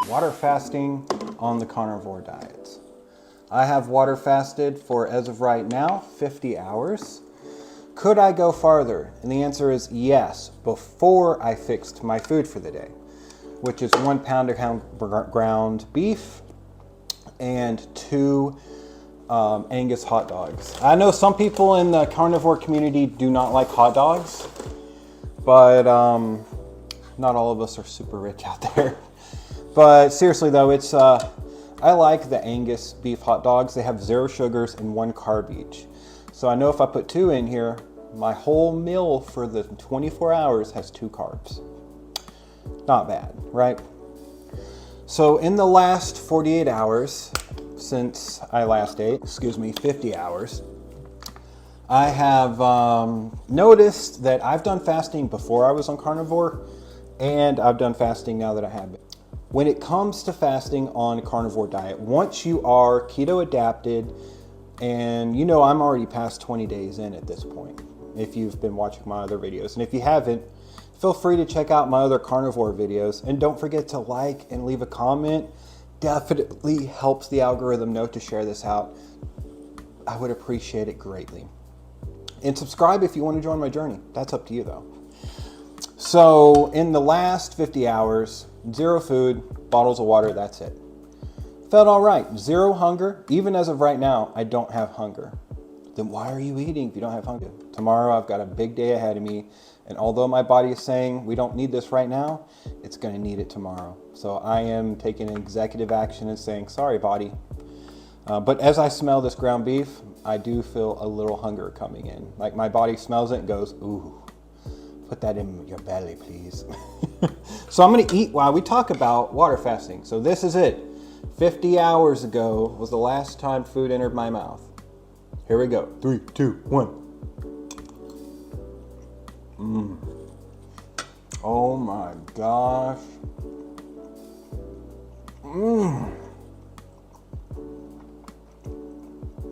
Water fasting on the carnivore diet. I have water fasted for, as of right now, 50 hours. Could I go farther? And the answer is yes, before I fixed my food for the day, which is 1 pound of ground beef and 2 Angus hot dogs. I know some people in the carnivore community do not like hot dogs, but not all of us are super rich out there. But seriously though, it's I like the Angus beef hot dogs. They have 0 sugars and 1 carb each. So I know if I put 2 in here, my whole meal for the 24 hours has 2 carbs. Not bad, right? So in the last 48 hours, since I last ate, 50 hours, I have noticed that I've done fasting before I was on carnivore, and I've done fasting now that I have been. When it comes to fasting on a carnivore diet, once you are keto adapted, and you know I'm already past 20 days in at this point, if you've been watching my other videos. And if you haven't, feel free to check out my other carnivore videos. And don't forget to like and leave a comment. Definitely helps the algorithm know to share this out. I would appreciate it greatly. And subscribe if you want to join my journey. That's up to you though. So in the last 50 hours, 0 food, bottles of water, that's it. Felt all right, 0 hunger. Even as of right now, I don't have hunger. Then why are you eating if you don't have hunger? Tomorrow I've got a big day ahead of me. And although my body is saying we don't need this right now, it's gonna need it tomorrow. So I am taking executive action and saying, sorry body. But as I smell this ground beef, I do feel a little hunger coming in. Like my body smells it and goes, ooh, put that in your belly, please. So I'm gonna eat while we talk about water fasting. So this is it. 50 hours ago was the last time food entered my mouth. Here we go. 3, 2, 1. Oh my gosh.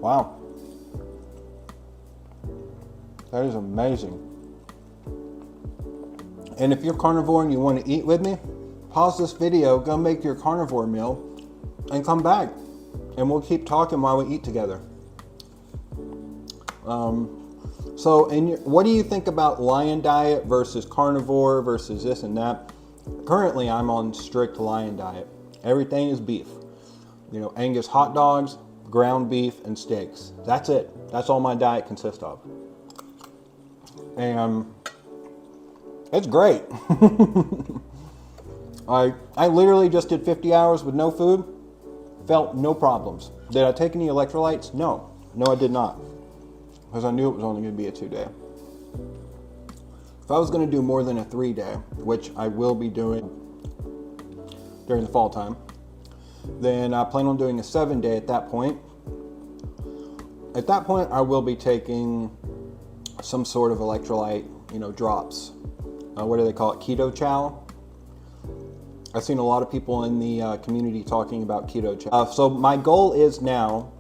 Wow. That is amazing. And if you're carnivore and you want to eat with me, pause this video, go make your carnivore meal, and come back. And we'll keep talking while we eat together. So what do you think about lion diet versus carnivore versus this and that? Currently, I'm on strict lion diet. Everything is beef. You know, Angus hot dogs, ground beef, and steaks. That's it. That's all my diet consists of. And it's great. I literally just did 50 hours with no food, felt no problems. Did I take any electrolytes? No. No, I did not. Because I knew it was only going to be a 2-day. If I was going to do more than a 3-day, which I will be doing during the fall time, then I plan on doing a 7-day at that point. At that point, I will be taking some sort of electrolyte, drops. What do they call it? Keto chow. I've seen a lot of people in the community talking about keto chow. So my goal is now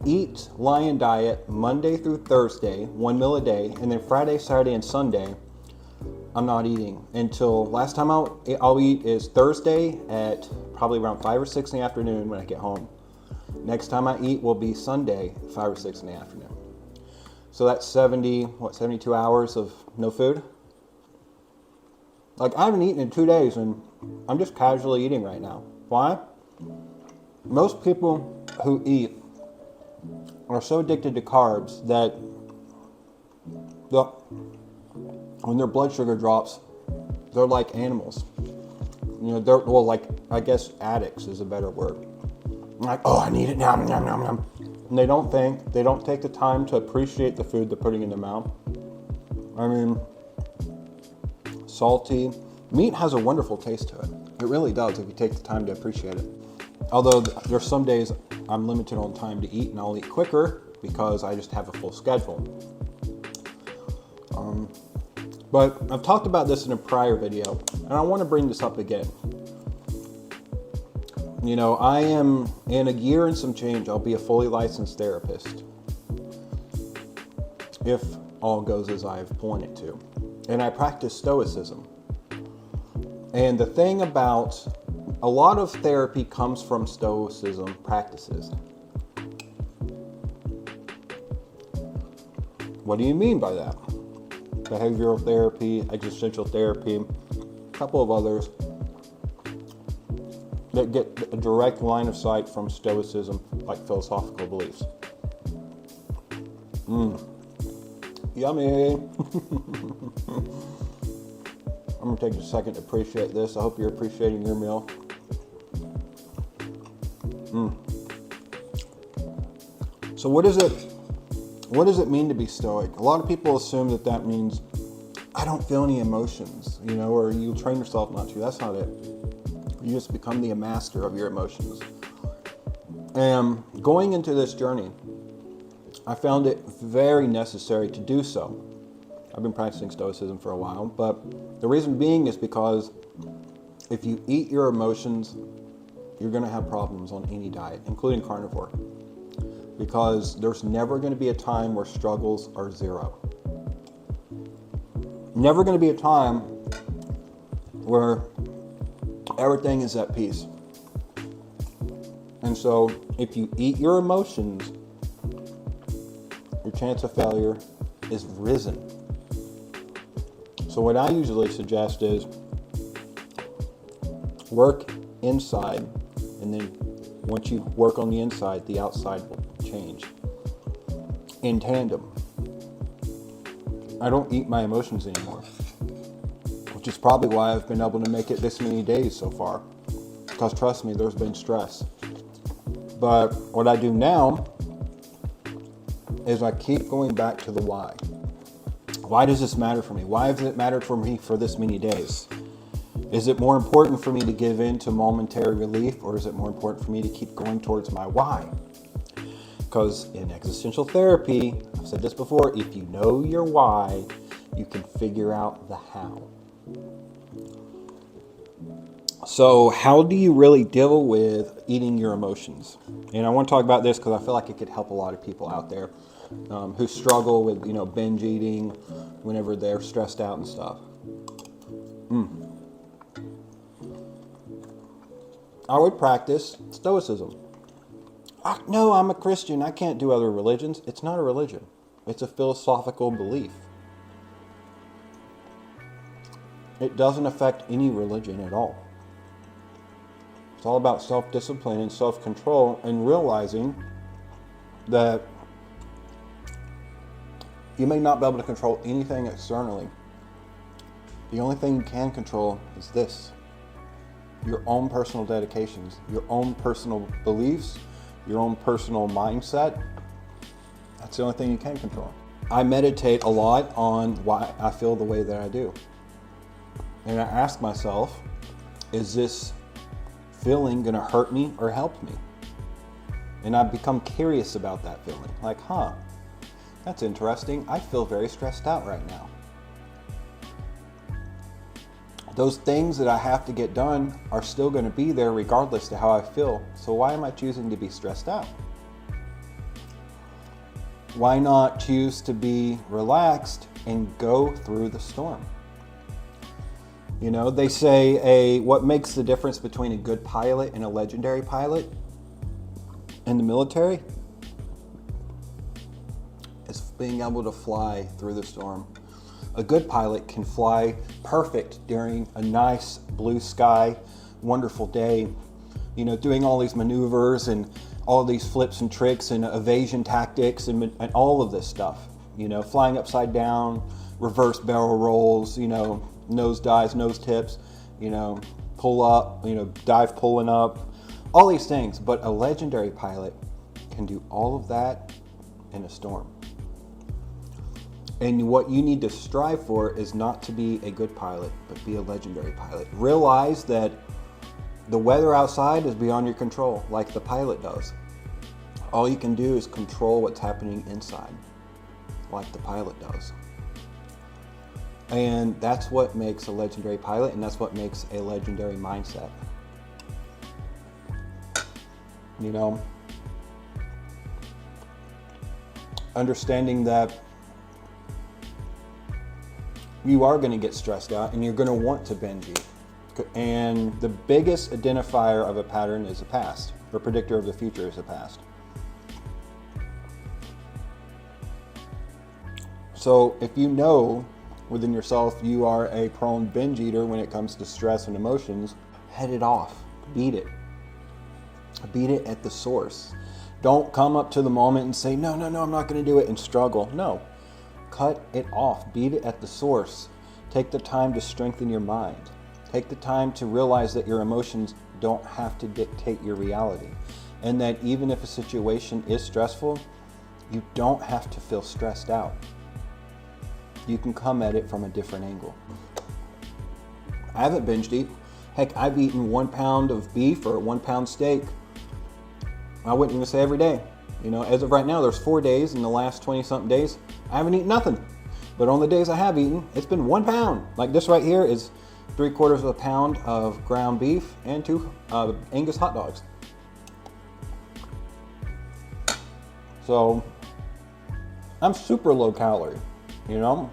eat lion diet Monday through Thursday, 1 meal a day, and then Friday, Saturday, and Sunday, I'm not eating until last time I'll eat is Thursday at probably around 5 or 6 in the afternoon when I get home. Next time I eat will be Sunday, 5 or 6 in the afternoon. So that's 72 hours of no food? Like I haven't eaten in 2 days and I'm just casually eating right now. Why? Most people who eat are so addicted to carbs that when their blood sugar drops, they're like animals. I guess addicts is a better word. Like, oh, I need it now, nom, nom, nom. And they don't take the time to appreciate the food they're putting in their mouth. I mean, salty. Meat has a wonderful taste to it. It really does if you take the time to appreciate it. Although there's some days I'm limited on time to eat and I'll eat quicker because I just have a full schedule. But I've talked about this in a prior video and I want to bring this up again. I am, in a year and some change, I'll be a fully licensed therapist. If all goes as I've planned it to. And I practice stoicism. And the thing about A lot of therapy comes from Stoicism practices. What do you mean by that? Behavioral therapy, existential therapy, a couple of others that get a direct line of sight from Stoicism, like philosophical beliefs. Yummy. I'm gonna take a second to appreciate this. I hope you're appreciating your meal. So what does it mean to be stoic? A lot of people assume that means I don't feel any emotions, or you train yourself not to. That's not it. You just become the master of your emotions. And going into this journey, I found it very necessary to do so. I've been practicing Stoicism for a while, but the reason being is because if you eat your emotions, you're going to have problems on any diet, including carnivore. Because there's never going to be a time where struggles are zero. Never going to be a time where everything is at peace. And so if you eat your emotions, your chance of failure is risen. So what I usually suggest is work inside, and then once you work on the inside, the outside will change in tandem. I don't eat my emotions anymore, which is probably why I've been able to make it this many days so far, because trust me, there's been stress. But what I do now is I keep going back to the why. Why does this matter for me? Why has it mattered for me for this many days? Is it more important for me to give in to momentary relief, or is it more important for me to keep going towards my why? Because in existential therapy, I've said this before, if you know your why, you can figure out the how. So how do you really deal with eating your emotions? And I want to talk about this because I feel like it could help a lot of people out there who struggle with, binge eating whenever they're stressed out and stuff. I would practice Stoicism. No, I'm a Christian. I can't do other religions. It's not a religion. It's a philosophical belief. It doesn't affect any religion at all. It's all about self-discipline and self-control, and realizing that you may not be able to control anything externally. The only thing you can control is this: your own personal dedications, your own personal beliefs, your own personal mindset. That's the only thing you can control. I meditate a lot on why I feel the way that I do. And I ask myself, is this feeling gonna hurt me or help me? And I become curious about that feeling. Like, that's interesting. I feel very stressed out right now. Those things that I have to get done are still going to be there regardless to how I feel. So why am I choosing to be stressed out? Why not choose to be relaxed and go through the storm? They say what makes the difference between a good pilot and a legendary pilot in the military is being able to fly through the storm. A good pilot can fly perfect during a nice blue sky, wonderful day, doing all these maneuvers and all these flips and tricks and evasion tactics and all of this stuff, flying upside down, reverse barrel rolls, nose dives, nose tips, pull up, dive pulling up, all these things. But a legendary pilot can do all of that in a storm. And what you need to strive for is not to be a good pilot, but be a legendary pilot. Realize that the weather outside is beyond your control, like the pilot does. All you can do is control what's happening inside, like the pilot does. And that's what makes a legendary pilot, and that's what makes a legendary mindset. Understanding that you are going to get stressed out and you're going to want to binge eat. And the biggest identifier of a pattern is the past, or predictor of the future is the past. So if you know within yourself you are a prone binge eater when it comes to stress and emotions, head it off, beat it. Beat it at the source. Don't come up to the moment and say, no, I'm not going to do it, and struggle. No, cut it off, beat it at the source. Take the time to strengthen your mind. Take the time to realize that your emotions don't have to dictate your reality. And that even if a situation is stressful, you don't have to feel stressed out. You can come at it from a different angle. I haven't binged eat. Heck, I've eaten 1 pound of beef or 1 pound steak. I wouldn't even say every day. You know, as of right now, there's 4 days in the last 20 something days, I haven't eaten nothing. But on the days I have eaten, it's been 1 pound. Like this right here is 3/4 pound of ground beef and 2 Angus hot dogs. So I'm super low calorie, you know?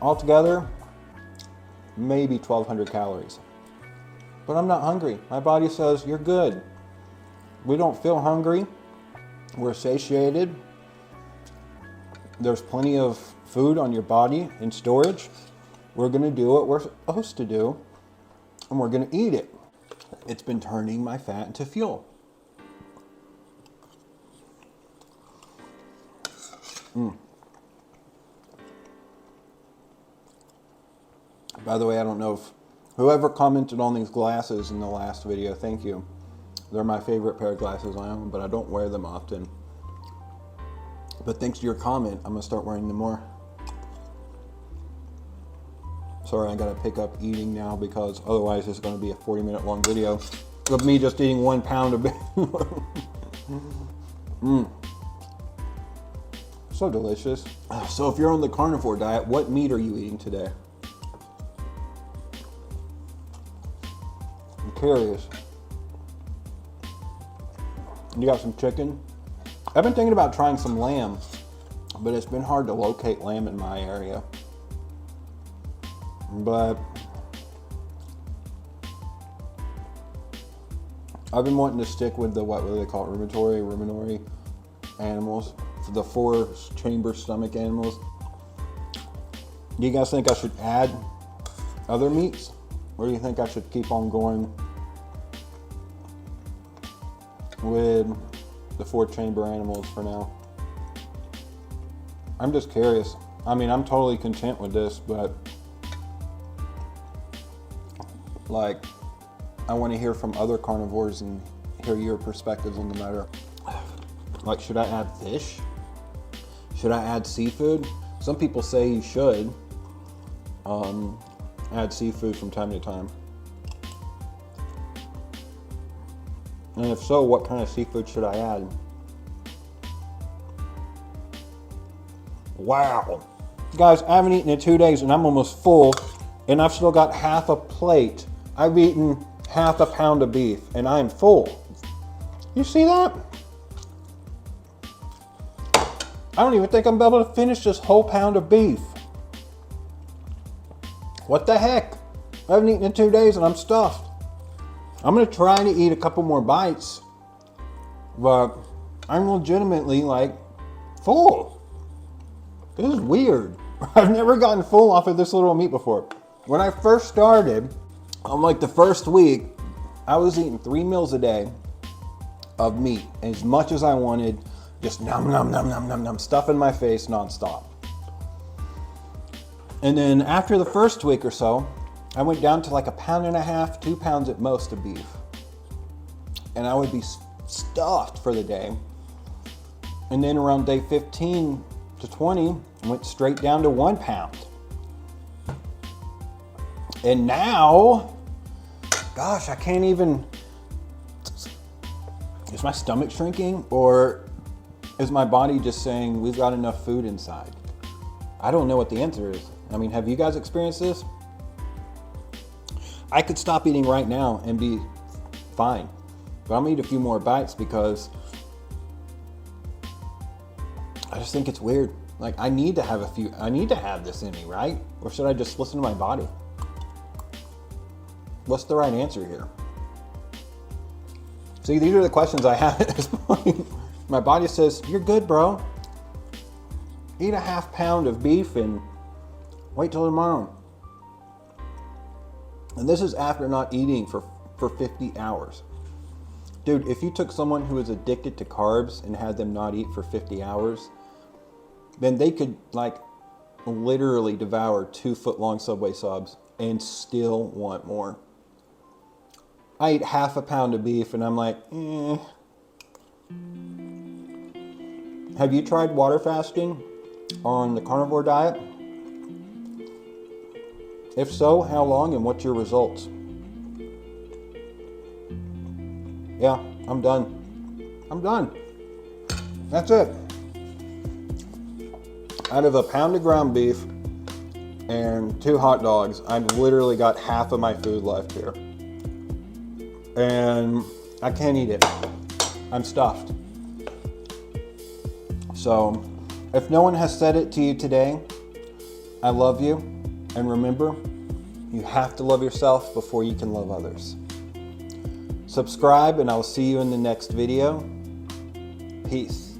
Altogether, maybe 1,200 calories. But I'm not hungry. My body says, you're good. We don't feel hungry. We're satiated. There's plenty of food on your body in storage. We're gonna do what we're supposed to do, and we're gonna eat it. It's been turning my fat into fuel. By the way, I don't know if whoever commented on these glasses in the last video, thank you. They're my favorite pair of glasses I own, but I don't wear them often. But thanks to your comment, I'm gonna start wearing them more. Sorry, I gotta pick up eating now because otherwise it's gonna be a 40-minute long video of me just eating 1 pound of beef. So delicious. So if you're on the carnivore diet, what meat are you eating today? I'm curious. You got some chicken? I've been thinking about trying some lamb, but it's been hard to locate lamb in my area. But I've been wanting to stick with the, what do they call it, ruminary animals, the 4 chamber stomach animals. Do you guys think I should add other meats? Or do you think I should keep on going with the 4 chamber animals for now? I'm just curious. I mean, I'm totally content with this, but like, I want to hear from other carnivores and hear your perspectives on the matter. Like, should I add fish? Should I add seafood? Some people say you should add seafood from time to time. And if so, what kind of seafood should I add? Wow. Guys, I haven't eaten in 2 days and I'm almost full, and I've still got half a plate. I've eaten half a pound of beef and I'm full. You see that? I don't even think I'm able to finish this whole pound of beef. What the heck? I haven't eaten in 2 days and I'm stuffed. I'm gonna try to eat a couple more bites, but I'm legitimately like full. This is weird. I've never gotten full off of this little meat before. When I first started, on like the first week, I was eating 3 meals a day of meat, as much as I wanted, just nom nom nom nom nom nom, stuff in my face nonstop. And then after the first week or so, I went down to like 1.5 pounds, 2 pounds at most of beef. And I would be stuffed for the day. And then around day 15 to 20, I went straight down to 1 pound. And now, gosh, I can't even, is my stomach shrinking or is my body just saying we've got enough food inside? I don't know what the answer is. I mean, have you guys experienced this? I could stop eating right now and be fine, but I'm gonna eat a few more bites because I just think it's weird. Like, I need to have this in me, right? Or should I just listen to my body? What's the right answer here? See, these are the questions I have at this point. My body says, you're good, bro. Eat a half pound of beef and wait till tomorrow. And this is after not eating for 50 hours. Dude, if you took someone who is addicted to carbs and had them not eat for 50 hours, then they could like literally devour 2-foot-long Subway subs and still want more. I eat half a pound of beef and I'm like, eh. Have you tried water fasting on the carnivore diet? If so, how long and what's your results? Yeah, I'm done. I'm done. That's it. Out of a pound of ground beef and 2 hot dogs, I've literally got half of my food left here. And I can't eat it. I'm stuffed. So, if no one has said it to you today, I love you. And remember, you have to love yourself before you can love others. Subscribe and I'll see you in the next video. Peace.